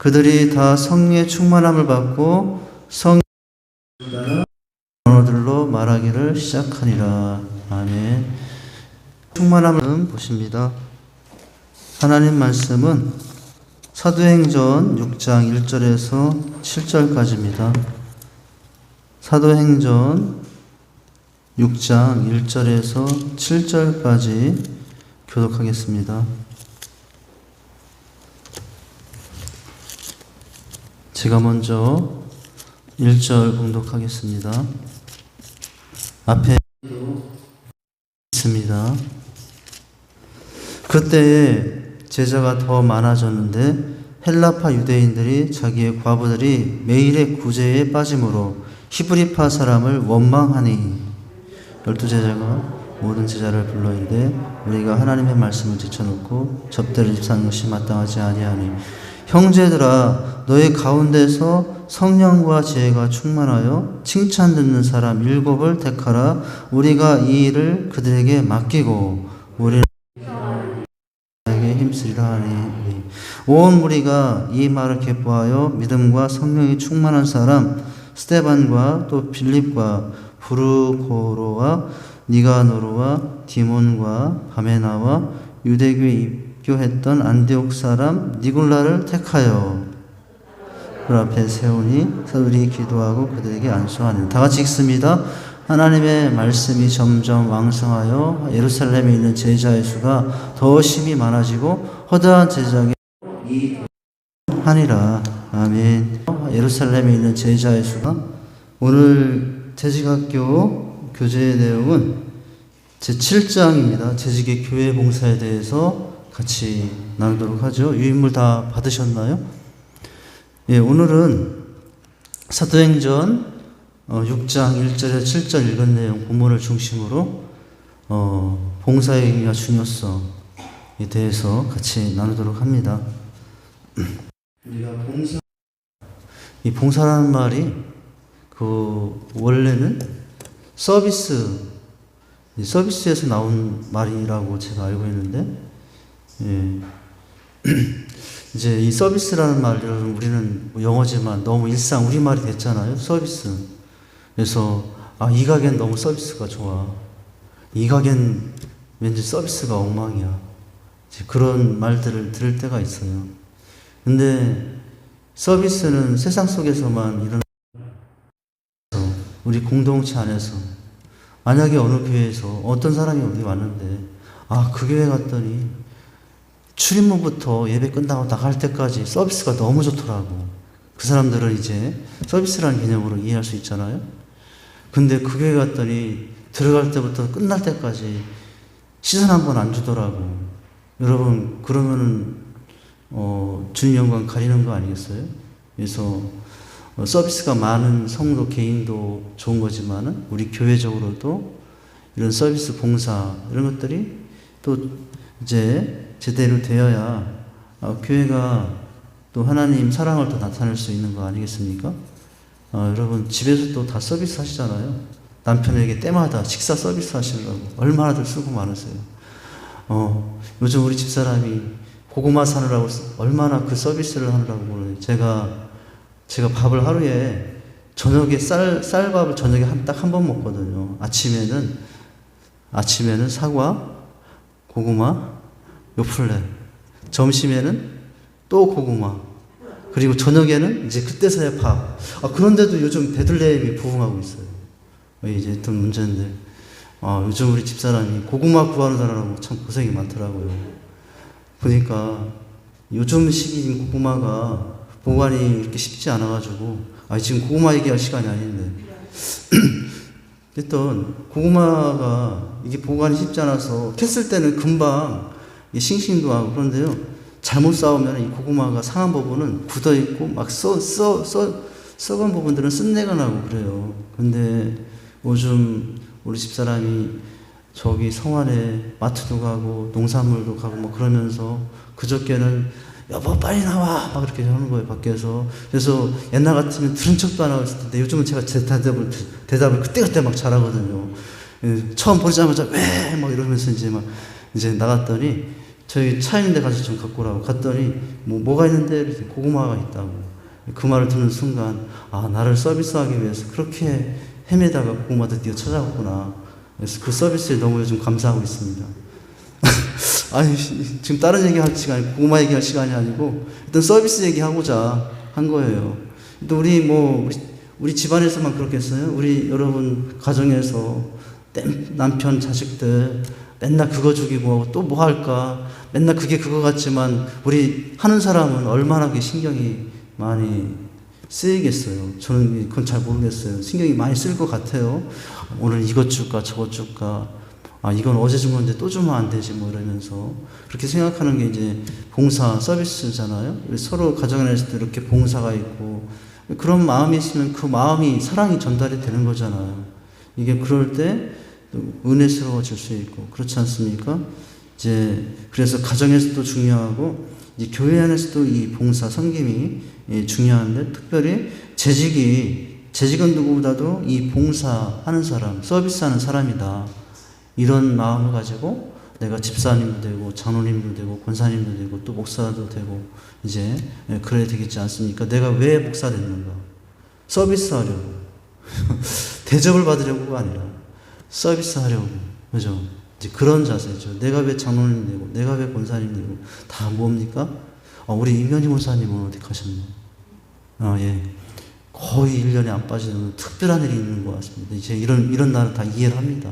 그들이 다 성령의 충만함을 받고 성령의 언어들로 말하기를 시작하니라. 아멘. 충만함을 보십니다. 하나님 말씀은 사도행전 6장 1절에서 7절까지입니다. 사도행전 6장 1절에서 7절까지 교독하겠습니다. 제가 먼저 1절 봉독하겠습니다. 앞에 있습니다. 그때에 제자가 더 많아졌는데 헬라파 유대인들이 자기의 과부들이 매일의 구제에 빠짐으로 히브리파 사람을 원망하니 12제자가 모든 제자를 불러 이르되 우리가 하나님의 말씀을 제쳐놓고 접대를 입사하는 것이 마땅하지 아니하니 형제들아 너희 가운데서 성령과 지혜가 충만하여 칭찬 듣는 사람 7을 택하라. 우리가 이 일을 그들에게 맡기고 우리는 힘쓰리라 하니 온 무리가 이 말을 기뻐하여 믿음과 성령이 충만한 사람 스데반과 또 빌립과 부르고로와 니가노르와 디몬과 바메나와 유대교에 입교했던 안디옥 사람 니굴라를 택하여 그 앞에 세우니 사도들이 기도하고 그들에게 안수하니. 다 같이 읽습니다. 하나님의 말씀이 점점 왕성하여 예루살렘에 있는 제자의 수가 더 심히 많아지고 허다한 제자에게 하니라. 아멘. 예루살렘에 있는 제자의 수가 오늘 재직학교 교재의 내용은 제7장입니다. 재직의 교회 봉사에 대해서 같이 나누도록 하죠. 유인물 다 받으셨나요? 예, 오늘은 사도행전 6장 1절에서 7절 읽은 내용 본문을 중심으로 봉사의 의미와 중요성에 대해서 같이 나누도록 합니다. 우리가 이 봉사라는 말이 원래는 서비스에서 나온 말이라고 제가 알고 있는데, 예. 이제 이 서비스라는 말을 우리는 영어지만 너무 일상 우리말이 됐잖아요. 서비스. 그래서 이 가게는 너무 서비스가 좋아. 이 가게는 왠지 서비스가 엉망이야. 그런 말들을 들을 때가 있어요. 근데 서비스는 세상 속에서만 일어나서 우리 공동체 안에서 만약에 어느 교회에서 어떤 사람이 어디 왔는데 그 교회 갔더니 출입문부터 예배 끝나고 나갈 때까지 서비스가 너무 좋더라고. 그 사람들은 이제 서비스라는 개념으로 이해할 수 있잖아요. 근데 그 교회 갔더니 들어갈 때부터 끝날 때까지 시선 한 번 안 주더라고. 여러분 그러면은 주님 영광 가리는 거 아니겠어요? 그래서 서비스가 많은 성도 개인도 좋은 거지만은 우리 교회적으로도 이런 서비스 봉사 이런 것들이 또 이제 제대로 되어야 교회가 또 하나님 사랑을 더 나타낼 수 있는 거 아니겠습니까? 여러분 집에서도 다 서비스 하시잖아요. 남편에게 때마다 식사 서비스 하시려고 얼마나들 수고 많으세요. 요즘 우리 집사람이 고구마 사느라고 얼마나 그 서비스를 하느라고 그래요. 제가 밥을 하루에 저녁에 쌀밥을 저녁에 딱 한 번 먹거든요. 아침에는 사과, 고구마, 요플레. 점심에는 또 고구마. 그리고 저녁에는 이제 그때서야 밥. 그런데도 요즘 베들레헴이 부흥하고 있어요. 이제 또 문제인데. 요즘 우리 집사람이 고구마 구하는 사람하고 참 고생이 많더라고요. 보니까 요즘 시기인 고구마가 보관이 이렇게 쉽지 않아가지고, 지금 고구마 얘기할 시간이 아닌데. 일단, 고구마가 이게 보관이 쉽지 않아서, 캤을 때는 금방 싱싱도 하고, 그런데요, 잘못 싸우면 이 고구마가 상한 부분은 굳어있고, 막 썩은 부분들은 쓴내가 나고 그래요. 근데 요즘 우리 집사람이 저기 성안에 마트도 가고, 농산물도 가고, 뭐 그러면서, 그저께는 여보 빨리 나와 막 그렇게 하는 거예요 밖에서. 그래서 옛날 같으면 들은 척도 안 하고 있을 텐데 요즘은 제가 제 대답을 그때 막 잘하거든요. 처음 보자마자 왜 막 이러면서 이제 나갔더니 저희 차 있는데 가서 좀 갖고 오라고 갔더니 뭐가 있는데 이렇게 고구마가 있다고. 그 말을 듣는 순간 나를 서비스하기 위해서 그렇게 헤매다가 고구마 드디어 찾아왔구나. 그래서 그 서비스에 너무 요즘 감사하고 있습니다. 아니 지금 다른 얘기할 시간이 고구마 얘기할 시간이 아니고 일단 서비스 얘기하고자 한 거예요. 또 우리 집안에서만 그렇겠어요? 우리 여러분 가정에서 남편 자식들 맨날 그거 죽이고 또 뭐 할까? 맨날 그게 그거 같지만 우리 하는 사람은 얼마나 그게 신경이 많이 쓰이겠어요. 저는 그건 잘 모르겠어요. 신경이 많이 쓸 것 같아요. 오늘 이것 줄까 저것 줄까. 이건 어제 준 건데 또 주면 안 되지 이러면서 그렇게 생각하는 게 이제 봉사 서비스잖아요. 서로 가정 안에서도 이렇게 봉사가 있고 그런 마음이 있으면 그 마음이 사랑이 전달이 되는 거잖아요. 이게 그럴 때 은혜스러워질 수 있고 그렇지 않습니까? 그래서 가정에서도 중요하고 이제 교회 안에서도 이 봉사 섬김이 중요한데 특별히 재직은 누구보다도 이 봉사하는 사람, 서비스하는 사람이다. 이런 마음을 가지고 내가 집사님도 되고 장로님도 되고 권사님도 되고 또 목사도 되고 이제 그래야 되겠지 않습니까? 내가 왜 목사 됐는가? 서비스하려고. 대접을 받으려고가 아니라 서비스하려고. 그죠? 이제 그런 자세죠. 내가 왜 장로님 되고 내가 왜 권사님 되고 다 뭡니까? 우리 임현희 목사님은 어디 가셨나요? 예. 거의 1년에 안 빠지는 특별한 일이 있는 것 같습니다. 이제 이런 날은 다 이해를 합니다.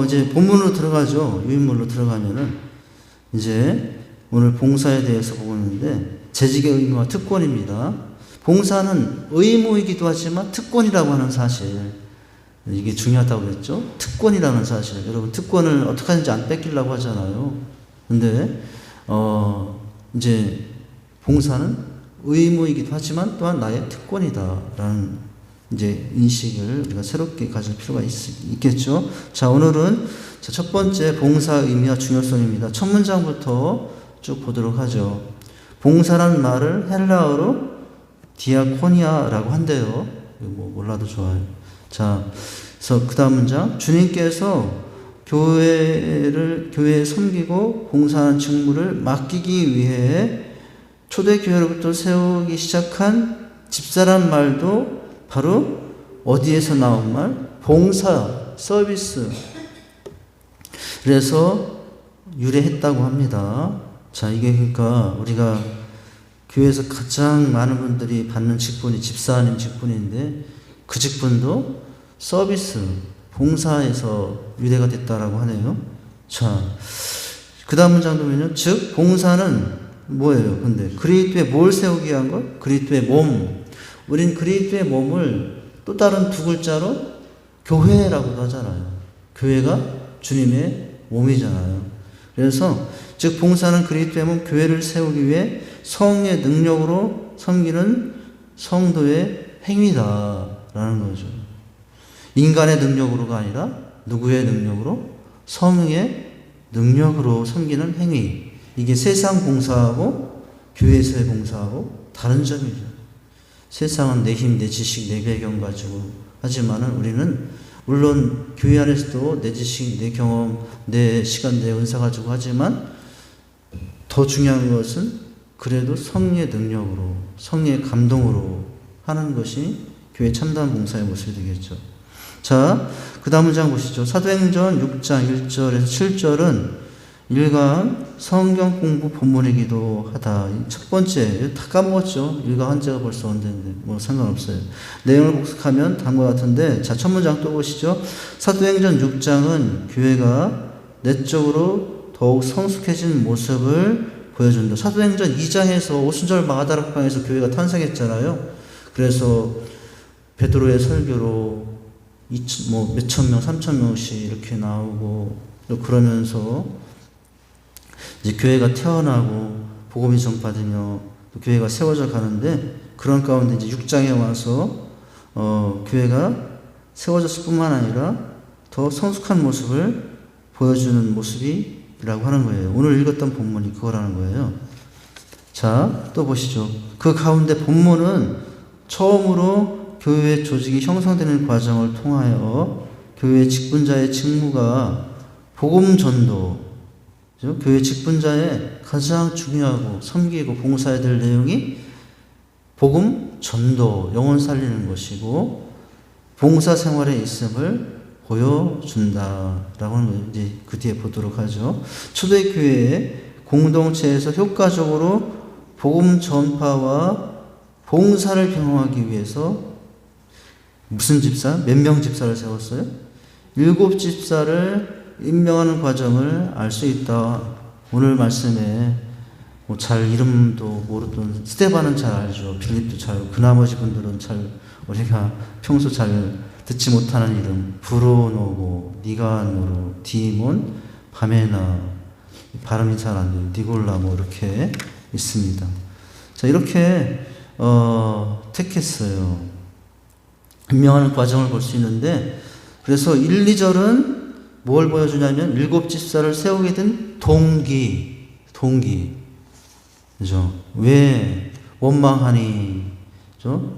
이제 본문으로 들어가죠. 유인물로 들어가면은, 이제 오늘 봉사에 대해서 보고 있는데, 재직의 의무와 특권입니다. 봉사는 의무이기도 하지만 특권이라고 하는 사실. 이게 중요하다고 그랬죠? 특권이라는 사실. 여러분, 특권을 어떻게 하는지 안 뺏기려고 하잖아요. 근데, 이제 봉사는 의무이기도 하지만 또한 나의 특권이다라는 이제 인식을 우리가 새롭게 가질 필요가 있겠죠. 자, 오늘은 첫 번째 봉사의 의미와 중요성입니다. 첫 문장부터 쭉 보도록 하죠. 봉사란 말을 헬라어로 디아코니아라고 한대요. 몰라도 좋아요. 자, 그래서 그 다음 문장. 주님께서 교회에 섬기고 봉사하는 직무를 맡기기 위해 초대교회로부터 세우기 시작한 집사란 말도 바로 어디에서 나온 말? 봉사, 서비스. 그래서 유래했다고 합니다. 자, 이게 그러니까 우리가 교회에서 가장 많은 분들이 받는 직분이 집사님 직분인데 그 직분도 서비스, 봉사에서 유래가 됐다라고 하네요. 자, 그 다음 문장 보면요. 즉, 봉사는 뭐예요? 근데 그리스도에 뭘 세우기 위한 것? 그리스도의 몸. 우린 그리스도의 몸을 또 다른 두 글자로 교회라고도 하잖아요. 교회가 주님의 몸이잖아요. 그래서 즉 봉사는 그리스도의 몸 교회를 세우기 위해 성의 능력으로 섬기는 성도의 행위다라는 거죠. 인간의 능력으로가 아니라 누구의 능력으로? 성의 능력으로 섬기는 행위. 이게 세상 봉사하고 교회에서의 봉사하고 다른 점이죠. 세상은 내 힘, 내 지식, 내 배경 가지고 하지만은 우리는 물론 교회 안에서도 내 지식, 내 경험, 내 시간, 내 은사 가지고 하지만 더 중요한 것은 그래도 성령의 능력으로, 성령의 감동으로 하는 것이 교회 참다운 봉사의 모습이 되겠죠. 자, 그 다음 문장 보시죠. 사도행전 6장 1절에서 7절은 일강 성경 공부 본문이기도 하다. 첫 번째, 다 까먹었죠. 일강 한자가 벌써 언제인데 상관없어요. 내용을 복습하면 다음과 같은데, 자, 첫 문장 또 보시죠. 사도행전 6장은 교회가 내적으로 더욱 성숙해진 모습을 보여준다. 사도행전 2장에서 오순절 마가다락방에서 교회가 탄생했잖아요. 그래서 베드로의 설교로 몇천 명, 3천 명씩 이렇게 나오고 그러면서 이제 교회가 태어나고 복음이 전파되며 또 교회가 세워져 가는데 그런 가운데 이제 6장에 와서 교회가 세워졌을 뿐만 아니라 더 성숙한 모습을 보여주는 모습이라고 하는 거예요. 오늘 읽었던 본문이 그거라는 거예요. 자, 또 보시죠. 그 가운데 본문은 처음으로 교회 조직이 형성되는 과정을 통하여 교회 직분자의 직무가 복음 전도, 교회 직분자의 가장 중요하고 섬기고 봉사해야 될 내용이 복음 전도, 영혼 살리는 것이고 봉사 생활에 있음을 보여준다라고 하는 걸 이제 그 뒤에 보도록 하죠. 초대교회의 공동체에서 효과적으로 복음 전파와 봉사를 경험하기 위해서 무슨 집사? 몇 명 집사를 세웠어요? 7 집사를 임명하는 과정을 알 수 있다. 오늘 말씀에 뭐 잘 이름도 모르던 스데반은 잘 알죠. 빌립도 잘 알고 그 나머지 분들은 잘 우리가 평소 잘 듣지 못하는 이름 브로노고 니가노르 디몬 바메나 발음이 잘 안 돼요. 니골라 뭐 이렇게 있습니다. 자 이렇게 택했어요. 임명하는 과정을 볼 수 있는데 그래서 1, 2절은 뭘 보여주냐면 7 집사를 세우게 된 동기. 그죠? 왜 원망하니? 그죠?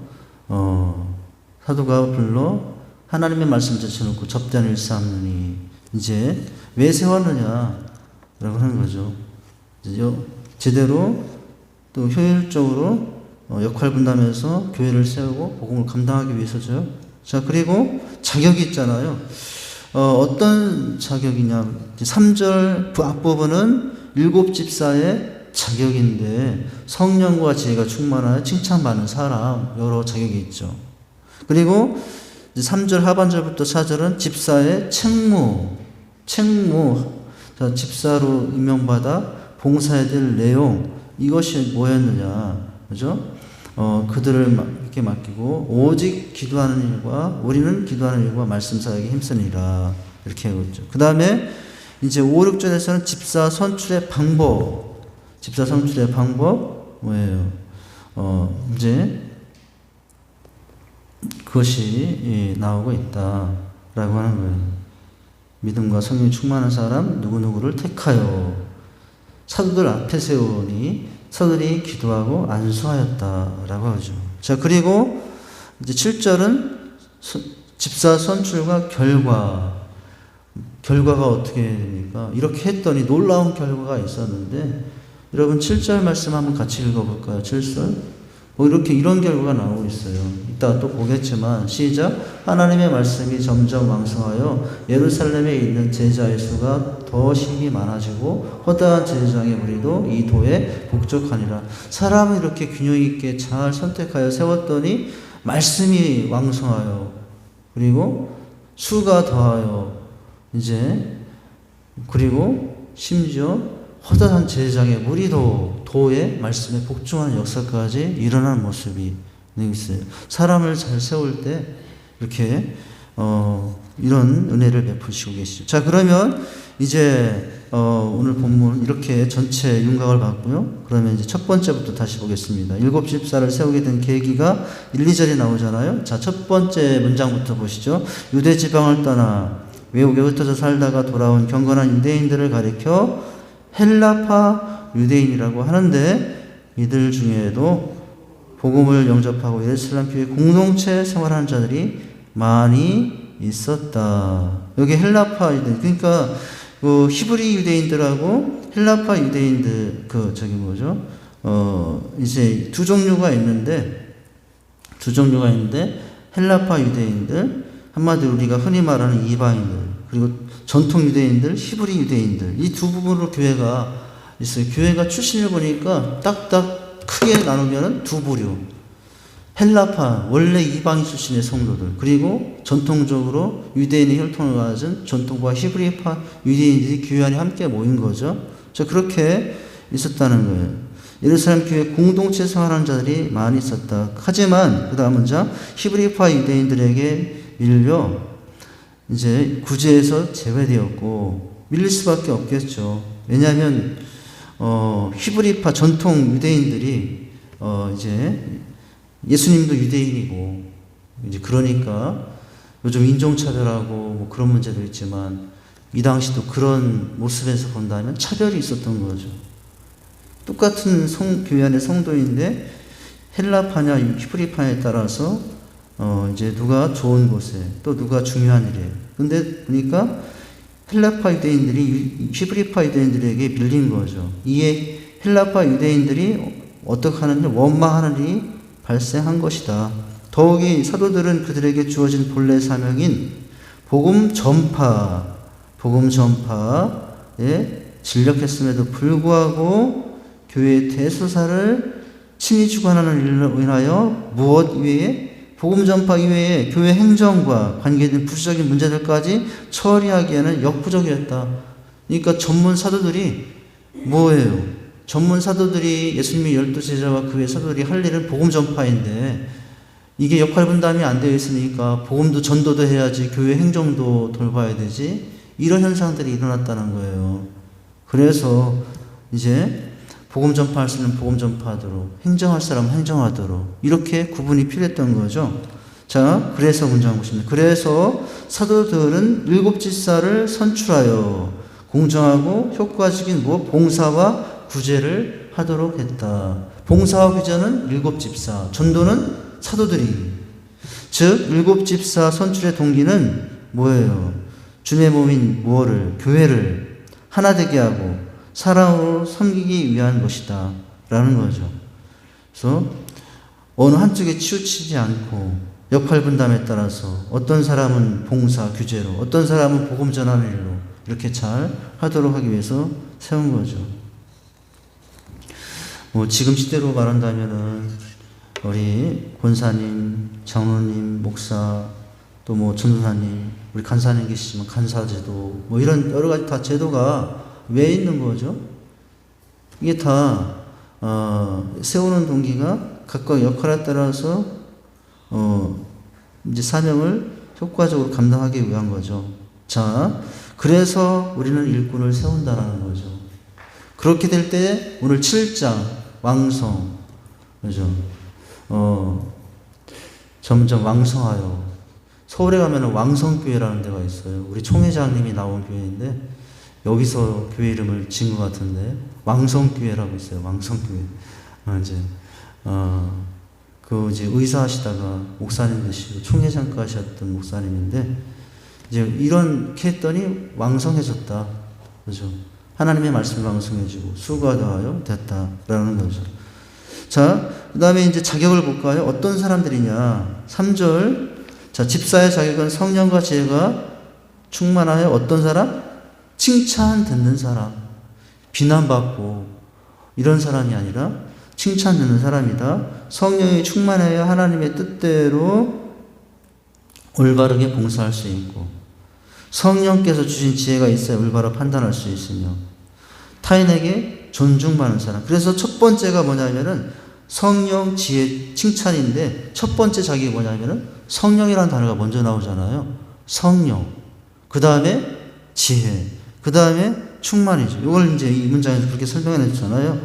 사도가 불러 하나님의 말씀 제쳐놓고 접대한 일삼느니 이제 왜 세웠느냐? 라고 하는 거죠. 제대로 또 효율적으로 역할 분담해서 교회를 세우고 복음을 감당하기 위해서죠. 자, 그리고 자격이 있잖아요. 어떤 자격이냐. 3절 앞부분은 7 집사의 자격인데 성령과 지혜가 충만하여 칭찬받는 사람 여러 자격이 있죠. 그리고 3절 하반절부터 4절은 집사의 책무 자, 집사로 임명받아 봉사해야 될 내용 이것이 뭐였느냐 그죠? 그들을 이렇게 맡기고 오직 기도하는 일과 우리는 기도하는 일과 말씀 사역에 힘쓰니라 이렇게 했죠. 그 다음에 이제 5, 6절에서는 집사 선출의 방법 뭐예요? 이제 그것이 나오고 있다라고 하는 거예요. 믿음과 성령이 충만한 사람 누구누구를 택하여 사도들 앞에 세우니 사도들이 기도하고 안수하였다라고 하죠. 자, 그리고 이제 7절은 집사 선출과 결과가 어떻게 됩니까? 이렇게 했더니 놀라운 결과가 있었는데 여러분 7절 말씀 한번 같이 읽어볼까요? 7절 이렇게 이런 결과가 나오고 있어요. 이따 또 보겠지만 시작. 하나님의 말씀이 점점 왕성하여 예루살렘에 있는 제자의 수가 더 힘이 많아지고 허다한 제사장의 무리도 이 도에 복족하니라. 사람을 이렇게 균형 있게 잘 선택하여 세웠더니 말씀이 왕성하여 그리고 수가 더하여 이제 그리고 심지어 허다한 제사장의 무리도 도의 말씀에 복종하는 역사까지 일어나는 모습이 있어요. 사람을 잘 세울 때 이렇게 이런 은혜를 베푸시고 계시죠. 자, 그러면 이제 오늘 본문 이렇게 전체 윤곽을 봤고요. 그러면 이제 첫 번째부터 다시 보겠습니다. 7 집사를 세우게 된 계기가 1, 2절에 나오잖아요. 자, 첫 번째 문장부터 보시죠. 유대 지방을 떠나 외국에 흩어져 살다가 돌아온 경건한 유대인들을 가리켜 헬라파 유대인이라고 하는데 이들 중에도 복음을 영접하고 예루살렘 교회 공동체 생활하는 자들이 많이 있었다. 여기 헬라파 유대인, 그러니까 그 히브리 유대인들하고 헬라파 유대인들 이제 두 종류가 있는데 헬라파 유대인들, 한마디로 우리가 흔히 말하는 이방인들, 그리고 전통 유대인들, 히브리 유대인들, 이 두 부분으로 교회가 있어요. 교회가 출신을 보니까 딱딱 크게 나누면 두 부류. 헬라파, 원래 이방인 출신의 성도들, 그리고 전통적으로 유대인의 혈통을 가진 전통과 히브리파 유대인들이 교회 안에 함께 모인 거죠. 자, 그렇게 있었다는 거예요. 예루살렘 교회 공동체 생활하는 자들이 많이 있었다. 하지만 그 다음 문장, 히브리파 유대인들에게 밀려 이제 구제에서 제외되었고 밀릴 수밖에 없겠죠. 왜냐하면 히브리파 전통 유대인들이 이제 예수님도 유대인이고 이제 그러니까 요즘 인종차별하고 뭐 그런 문제도 있지만 이 당시도 그런 모습에서 본다면 차별이 있었던 거죠. 똑같은 교회 안의 성도인데 헬라파냐 히브리파에 따라서 이제 누가 좋은 곳에 또 누가 중요한 일에. 근데 보니까 헬라파 유대인들이 히브리파 유대인들에게 밀린 거죠. 이에 헬라파 유대인들이 어떻게 하는지 원망하는 일이 발생한 것이다. 더욱이 사도들은 그들에게 주어진 본래 사명인 복음 전파에 진력했음에도 불구하고 교회의 대소사를 친히 주관하는 일로 인하여 무엇 이외에 복음 전파 이외에 교회 행정과 관계된 부수적인 문제들까지 처리하기에는 역부족이었다. 그러니까 전문 사도들이 뭐예요? 전문 사도들이 예수님의 12제자와 그의 사도들이 할 일은 복음 전파인데 이게 역할 분담이 안 되어 있으니까 복음도 전도도 해야지 교회 행정도 돌봐야 되지. 이런 현상들이 일어났다는 거예요. 그래서 이제 복음 전파할 수 있는 복음 전파하도록, 행정할 사람은 행정하도록 이렇게 구분이 필요했던 거죠. 자, 그래서 문장 보십니다. 그래서 사도들은 7 집사를 선출하여 공정하고 효과적인 봉사와 구제를 하도록 했다. 봉사와 구제는 7 집사, 전도는 사도들이. 즉 7 집사 선출의 동기는 뭐예요? 주님의 몸인 무엇을? 교회를 하나 되게 하고 사랑으로 섬기기 위한 것이다 라는 거죠. 그래서 어느 한쪽에 치우치지 않고 역할 분담에 따라서 어떤 사람은 봉사, 규제로, 어떤 사람은 복음 전하는 일로 이렇게 잘 하도록 하기 위해서 세운 거죠. 지금 시대로 말한다면은 우리 권사님, 장로님, 목사, 또 전도사님, 우리 간사님 계시지만 간사제도, 이런 여러 가지 다 제도가 왜 있는 거죠? 이게 다 세우는 동기가 각각 역할에 따라서 이제 사명을 효과적으로 감당하기 위한 거죠. 자, 그래서 우리는 일꾼을 세운다라는 거죠. 그렇게 될 때 오늘 7장 왕성, 그죠? 점점 왕성하여. 서울에 가면 왕성교회라는 데가 있어요. 우리 총회장님이 나온 교회인데 여기서 교회 이름을 지은 것 같은데 왕성교회라고 있어요. 왕성교회. 이제 의사 하시다가 목사님 되시고 총회장까지 하셨던 목사님인데 이제 이렇게 했더니 왕성해졌다. 그죠? 하나님의 말씀이 왕성해지고 수가 더하여 됐다라는 거죠. 자, 그 다음에 이제 자격을 볼까요? 어떤 사람들이냐? 3절. 자, 집사의 자격은 성령과 지혜가 충만하여 어떤 사람? 칭찬 듣는 사람, 비난받고 이런 사람이 아니라 칭찬 듣는 사람이다. 성령이 충만해야 하나님의 뜻대로 올바르게 봉사할 수 있고 성령께서 주신 지혜가 있어야 올바로 판단할 수 있으며 타인에게 존중받는 사람. 그래서 첫 번째가 뭐냐면은 성령, 지혜, 칭찬인데 첫 번째 자격이 뭐냐면은 성령이라는 단어가 먼저 나오잖아요. 성령. 그 다음에 지혜. 그 다음에 충만이죠. 이걸 이제 이 문장에서 그렇게 설명해 냈잖아요.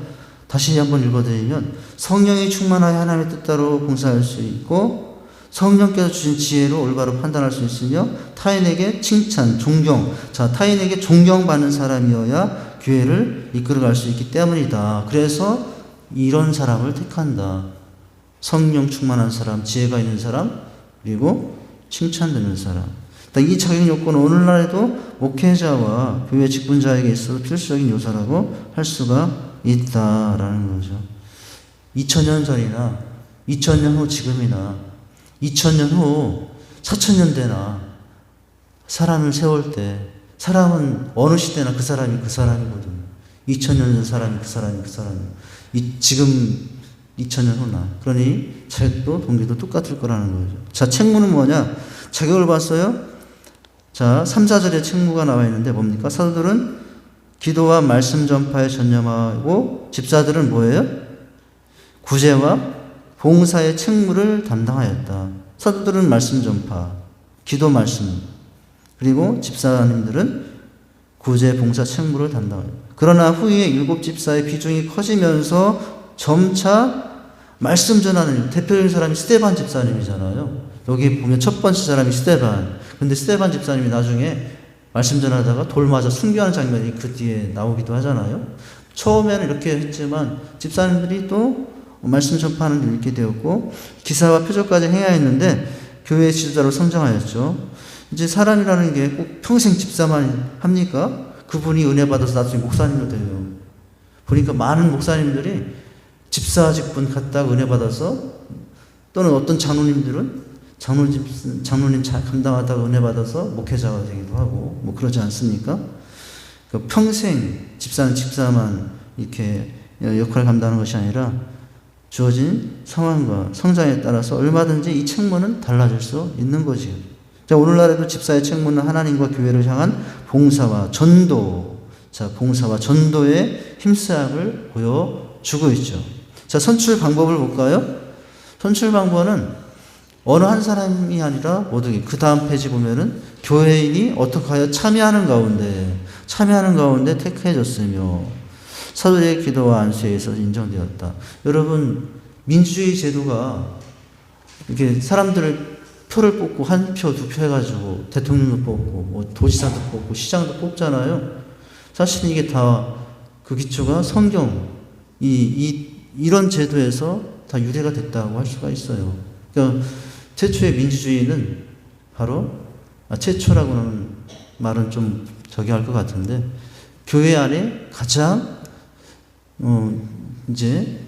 다시 한번 읽어드리면 성령이 충만하여 하나님의 뜻대로 봉사할 수 있고 성령께서 주신 지혜로 올바로 판단할 수 있으며 타인에게 칭찬, 존경. 자, 타인에게 존경받는 사람이어야 교회를 이끌어갈 수 있기 때문이다. 그래서 이런 사람을 택한다. 성령 충만한 사람, 지혜가 있는 사람, 그리고 칭찬 듣는 사람. 이 자격 요건은 오늘날에도 목회자와 교회 직분자에게 있어서 필수적인 요소라고 할 수가 있다라는 거죠. 2000년 전이나 2000년 후 지금이나 2000년 후 4000년대나 사람을 세울 때 사람은 어느 시대나 그 사람이 그 사람이거든요. 2000년 전 사람이 그 사람이 그 사람이에요. 지금 2000년 후나. 그러니 자격도 동기도 똑같을 거라는 거죠. 자, 책무는 뭐냐? 자격을 봤어요? 자, 3, 4절에 책무가 나와 있는데 뭡니까? 사도들은 기도와 말씀 전파에 전념하고 집사들은 뭐예요? 구제와 봉사의 책무를 담당하였다. 사도들은 말씀 전파, 기도 말씀, 그리고 집사님들은 구제 봉사 책무를 담당하였다. 그러나 후에 7 집사의 비중이 커지면서 점차 말씀 전하는 대표적인 사람이 스데반 집사님이잖아요. 여기 보면 첫 번째 사람이 스데반. 근데 스데반 집사님이 나중에 말씀 전하다가 돌 맞아 순교하는 장면이 그 뒤에 나오기도 하잖아요. 처음에는 이렇게 했지만 집사님들이 또 말씀 전파하는 일 있게 되었고 기사와 표적까지 행하였는데 교회 지도자로 성장하였죠. 이제 사람이라는 게 꼭 평생 집사만 합니까? 그분이 은혜 받아서 나중에 목사님도 돼요. 보니까 많은 목사님들이 집사직분 갖다가 은혜 받아서, 또는 어떤 장로님들은 장로님 감당하다가 은혜 받아서 목회자가 되기도 하고, 뭐 그러지 않습니까? 그러니까 평생 집사는 집사만 이렇게 역할을 감당하는 것이 아니라 주어진 상황과 성장에 따라서 얼마든지 이 책무는 달라질 수 있는 거지요. 자, 오늘날에도 집사의 책무는 하나님과 교회를 향한 봉사와 전도, 자, 봉사와 전도의 힘쓰임을 보여주고 있죠. 자, 선출 방법을 볼까요? 선출 방법은 어느 한 사람이 아니라 모두에게, 그 다음 페이지 보면은 교회인이 어떻게 하여 참여하는 가운데 택해졌으며 사도의 기도와 안수에 의해서 인정되었다. 여러분, 민주주의 제도가 이렇게 사람들을 표를 뽑고 한 표, 두 표 해가지고 대통령도 뽑고 뭐 도지사도 뽑고 시장도 뽑잖아요. 사실 이게 다 그 기초가 성경, 이런 제도에서 다 유래가 됐다고 할 수가 있어요. 그러니까 최초의 민주주의는 바로, 최초라고는 말은 좀 저기 할 것 같은데, 교회 안에 가장 이제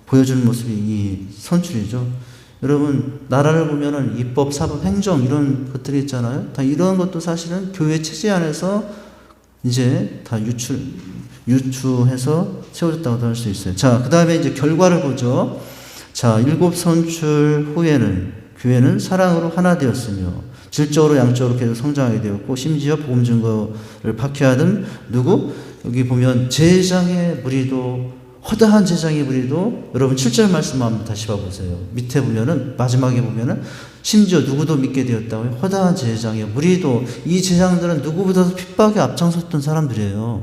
보여주는 모습이 이 선출이죠. 여러분, 나라를 보면은 입법, 사법, 행정 이런 것들이 있잖아요. 다 이런 것도 사실은 교회 체제 안에서 이제 다 유추해서 세워졌다고도 할 수 있어요. 자, 그 다음에 이제 결과를 보죠. 자, 7 선출 후에는 교회는 사랑으로 하나 되었으며 질적으로 양적으로 계속 성장하게 되었고, 심지어 복음 증거를 박해하던 누구? 여기 보면 제장의 무리도, 허다한 제장의 무리도, 여러분 7절 말씀 한번 다시 봐보세요. 밑에 보면은, 마지막에 보면은 심지어 누구도 믿게 되었다고 해요. 허다한 제장의 무리도. 이 제장들은 누구보다도 핍박에 앞장섰던 사람들이에요.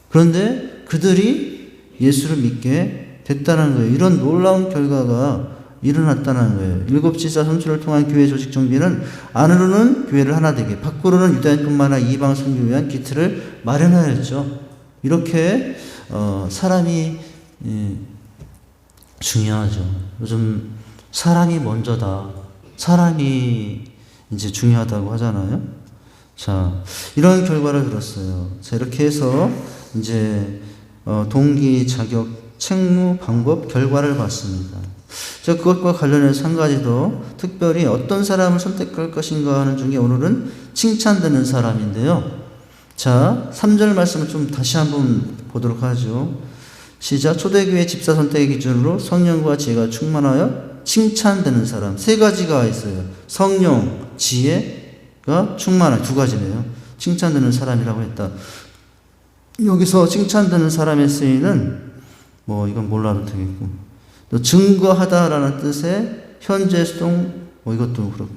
그런데 그들이 예수를 믿게 됐다는 거예요. 이런 놀라운 결과가 일어났다는 거예요. 7 지사 선출을 통한 교회 조직 정비는 안으로는 교회를 하나 되게, 밖으로는 유다인뿐만 아니라 이방 선교를 위한 기틀을 마련하였죠. 이렇게 사람이 중요하죠. 요즘 사람이 먼저다, 사람이 이제 중요하다고 하잖아요. 자, 이런 결과를 들었어요. 자, 이렇게 해서 이제 동기, 자격, 책무, 방법, 결과를 봤습니다. 자, 그것과 관련해서 한 가지 더 특별히 어떤 사람을 선택할 것인가 하는 중에 오늘은 칭찬되는 사람인데요. 자, 3절 말씀을 좀 다시 한번 보도록 하죠. 시작. 초대교회 집사 선택의 기준으로 성령과 지혜가 충만하여 칭찬되는 사람. 세 가지가 있어요. 성령, 지혜가 충만한, 두 가지네요. 칭찬되는 사람이라고 했다. 여기서 칭찬되는 사람의 쓰이는, 뭐 이건 몰라도 되겠고, 또 증거하다라는 뜻의 현재 수동, 뭐 이것도 그렇고.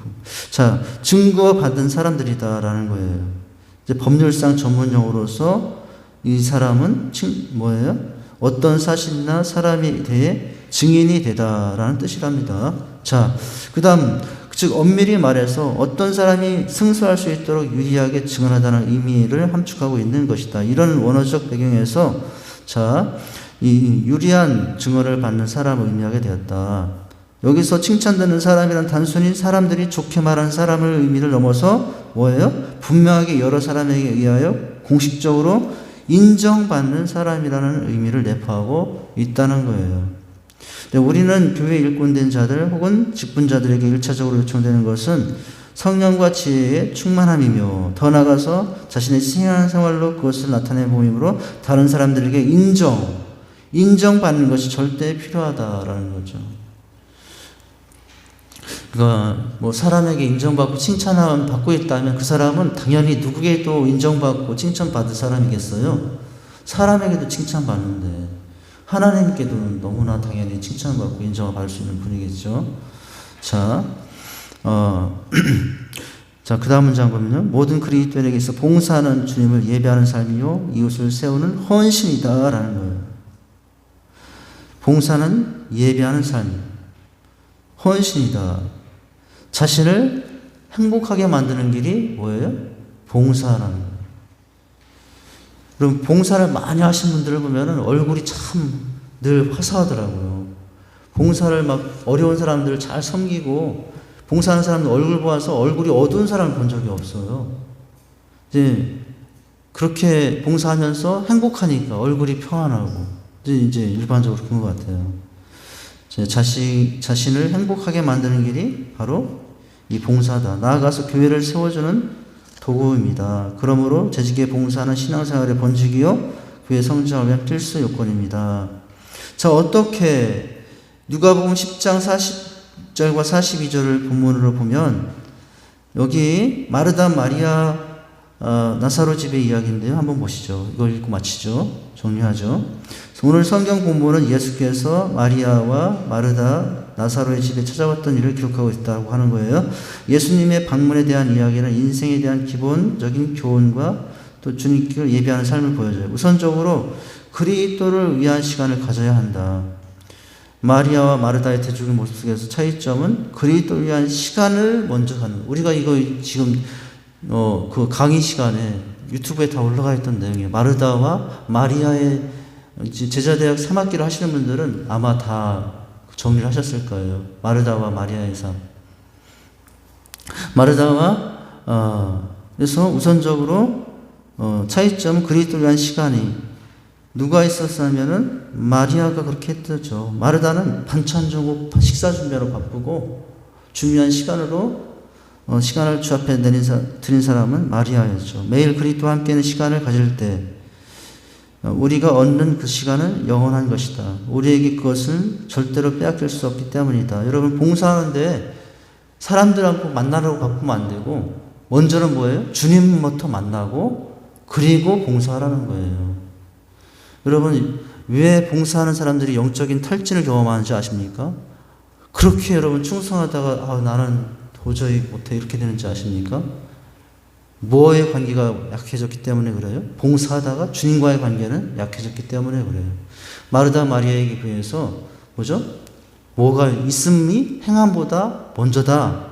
자, 증거받은 사람들이다라는 거예요. 이제 법률상 전문 용어로서 이 사람은 뭐예요? 어떤 사실이나 사람에 대해 증인이 되다라는 뜻이랍니다. 자, 그 다음, 즉 엄밀히 말해서 어떤 사람이 승소할 수 있도록 유리하게 증언하다는 의미를 함축하고 있는 것이다. 이런 원어적 배경에서, 자, 이 유리한 증언을 받는 사람을 의미하게 되었다. 여기서 칭찬되는 사람이란 단순히 사람들이 좋게 말한 사람을 의미를 넘어서 뭐예요? 분명하게 여러 사람에게 의하여 공식적으로 인정받는 사람이라는 의미를 내포하고 있다는 거예요. 우리는 교회 일꾼된 자들 혹은 직분자들에게 1차적으로 요청되는 것은 성령과 지혜의 충만함이며, 더 나아가서 자신의 신앙생활로 그것을 나타내 보임으로 다른 사람들에게 인정받는 것이 절대 필요하다라는 거죠. 그러니까 뭐 사람에게 인정받고 칭찬을 받고 있다면 그 사람은 당연히 누구에게도 인정받고 칭찬받을 사람이겠어요? 사람에게도 칭찬받는데 하나님께도 너무나 당연히 칭찬받고 인정을 받을 수 있는 분이겠죠. 자, 자, 그 다음 문장 보면요. 모든 그리스도인에게 있어 봉사하는 주님을 예배하는 삶이요 이웃을 세우는 헌신이다라는 거예요. 봉사는 예배하는 삶, 헌신이다. 자신을 행복하게 만드는 길이 뭐예요? 봉사라는 거예요. 그럼 봉사를 많이 하신 분들을 보면 얼굴이 참 늘 화사하더라고요. 봉사를 막 어려운 사람들을 잘 섬기고 봉사하는 사람들 얼굴 보아서 얼굴이 어두운 사람을 본 적이 없어요. 이제 그렇게 봉사하면서 행복하니까 얼굴이 평안하고 이제 일반적으로 그런 것 같아요. 자신을 행복하게 만드는 길이 바로 이 봉사다. 나아가서 교회를 세워주는 도구입니다. 그러므로 재직에 봉사하는 신앙생활의 번식이요 교회 성장을 위한 필수 요건입니다. 자, 어떻게 누가복음 10장 40절과 42절을 본문으로 보면 여기 마르다 마리아 나사로 집의 이야기인데요. 한번 보시죠. 이걸 읽고 마치죠. 정리하죠. 오늘 성경 본문은 예수께서 마리아와 마르다 나사로의 집에 찾아왔던 일을 기록하고 있다고 하는 거예요. 예수님의 방문에 대한 이야기는 인생에 대한 기본적인 교훈과 또 주님께를 예배하는 삶을 보여줘요. 우선적으로 그리스도를 위한 시간을 가져야 한다. 마리아와 마르다의 대중의 모습 속에서 차이점은 그리스도를 위한 시간을 먼저 갖는. 우리가 이거 지금 그 강의 시간에 유튜브에 다 올라가 있던 내용이에요. 마르다와 마리아의 제자대학 3학기를 하시는 분들은 아마 다 정리를 하셨을 거예요. 마르다와 마리아의 삶. 그래서 우선적으로 차이점은 그리스도를 위한 시간이 누가 있었냐면은 마리아가 그렇게 했죠. 마르다는 반찬 주고 식사 준비하러 바쁘고 중요한 시간을 주 앞에 드린 사람은 마리아였죠. 매일 그리스도와 함께하는 시간을 가질 때 우리가 얻는 그 시간은 영원한 것이다. 우리에게 그것을 절대로 빼앗길 수 없기 때문이다. 여러분 봉사하는데 사람들하고 만나려고 바쁘면 안 되고 먼저는 뭐예요? 주님부터 만나고 그리고 봉사하라는 거예요. 여러분 왜 봉사하는 사람들이 영적인 탈진을 경험하는지 아십니까? 그렇게 여러분 충성하다가 나는 도저히 못해 이렇게 되는지 아십니까? 뭐의 관계가 약해졌기 때문에 그래요? 봉사하다가 주님과의 관계는 약해졌기 때문에 그래요. 마르다 마리아에게 비해서 뭐죠? 뭐가 있음이 행함보다 먼저다.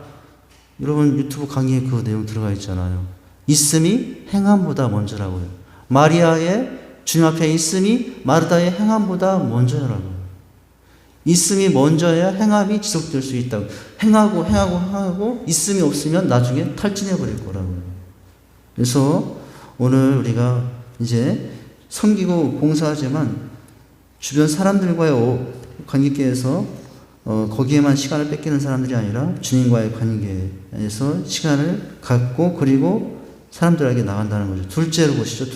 여러분 유튜브 강의에 그 내용 들어가 있잖아요. 있음이 행함보다 먼저라고요. 마리아의 주님 앞에 있음이 마르다의 행함보다 먼저라고요. 있음이 먼저야 행함이 지속될 수 있다고. 행하고 있음이 없으면 나중에 탈진해 버릴 거라고요. 그래서 오늘 우리가 이제 섬기고 봉사하지만 주변 사람들과의 관계에서 거기에만 시간을 뺏기는 사람들이 아니라 주님과의 관계에서 시간을 갖고 그리고 사람들에게 나간다는 거죠. 둘째로 보시죠.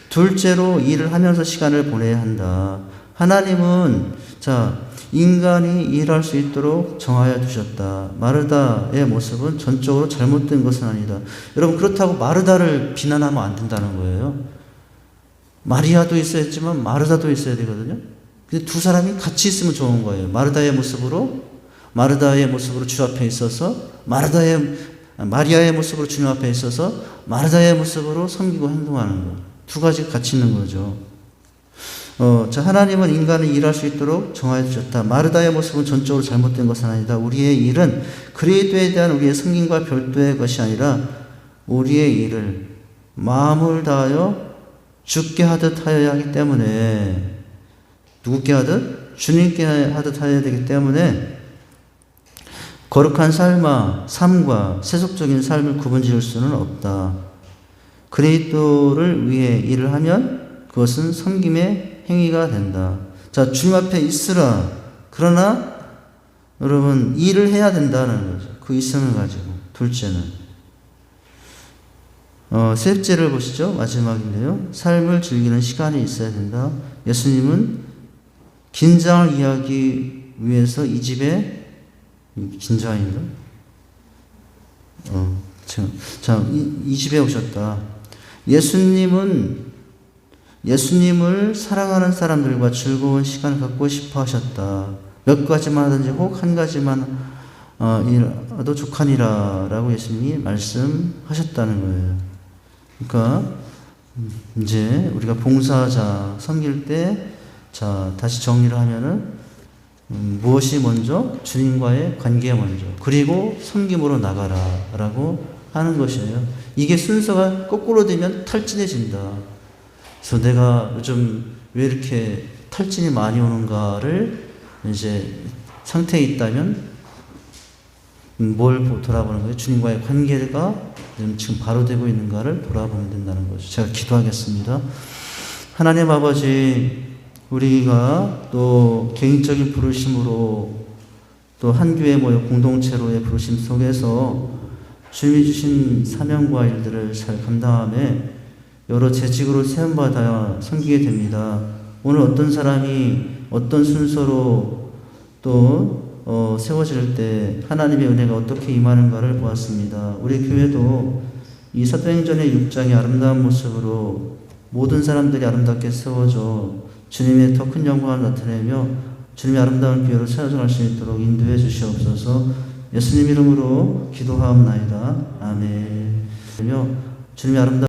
둘째로 일을 하면서 시간을 보내야 한다. 하나님은 인간이 일할 수 있도록 정하여 두셨다. 마르다의 모습은 전적으로 잘못된 것은 아니다. 여러분 그렇다고 마르다를 비난하면 안 된다는 거예요. 마리아도 있어야 했지만 마르다도 있어야 되거든요. 근데 두 사람이 같이 있으면 좋은 거예요. 마리아의 모습으로 주 앞에 있어서 마리아의 모습으로 주님 앞에 있어서 마르다의 모습으로 섬기고 행동하는 거. 두 가지가 같이 있는 거죠. 하나님은 인간을 일할 수 있도록 정하여 주셨다. 마르다의 모습은 전적으로 잘못된 것은 아니다. 우리의 일은 그리스도에 대한 우리의 승진과 별도의 것이 아니라 우리의 일을 마음을 다하여 주께 하듯 하여야 하기 때문에 누구께 하듯? 주님께 하듯 하여야 되기 때문에 거룩한 삶과 세속적인 삶을 구분지을 수는 없다. 그리스도를 위해 일을 하면 그것은 섬김의 행위가 된다. 주님 앞에 있으라. 그러나 여러분 일을 해야 된다는 거죠. 그 있음을 가지고. 둘째는 셋째를 보시죠. 마지막인데요. 삶을 즐기는 시간이 있어야 된다. 예수님은 긴장을 이해하기 위해서 이 집에 긴장인가? 이 집에 오셨다. 예수님을 사랑하는 사람들과 즐거운 시간을 갖고 싶어 하셨다. 몇 가지만 하든지 혹 한 가지만 이라도 족하니라 라고 예수님이 말씀하셨다는 거예요. 그러니까 이제 우리가 봉사자 섬길 때 다시 정리를 하면은 무엇이 먼저? 주님과의 관계가 먼저. 그리고 섬김으로 나가라 라고 하는 것이에요. 이게 순서가 거꾸로 되면 탈진해진다. 그래서 내가 요즘 왜 이렇게 탈진이 많이 오는가를 이제 상태에 있다면 뭘 돌아보는 거예요? 주님과의 관계가 지금 바로 되고 있는가를 돌아보면 된다는 거죠. 제가 기도하겠습니다. 하나님 아버지, 우리가 또 개인적인 부르심으로 또 한 교회 모여 공동체로의 부르심 속에서 주님이 주신 사명과 일들을 잘 감당함에 여러 재직으로 세움받아 섬기게 됩니다. 오늘 어떤 사람이 어떤 순서로 또 세워질 때 하나님의 은혜가 어떻게 임하는가를 보았습니다. 우리 교회도 이 사도행전의 6장의 아름다운 모습으로 모든 사람들이 아름답게 세워져 주님의 더 큰 영광을 나타내며 주님의 아름다운 교회로 세워져갈 수 있도록 인도해 주시옵소서. 예수님 이름으로 기도하옵나이다. 아멘. 주님의 아름다운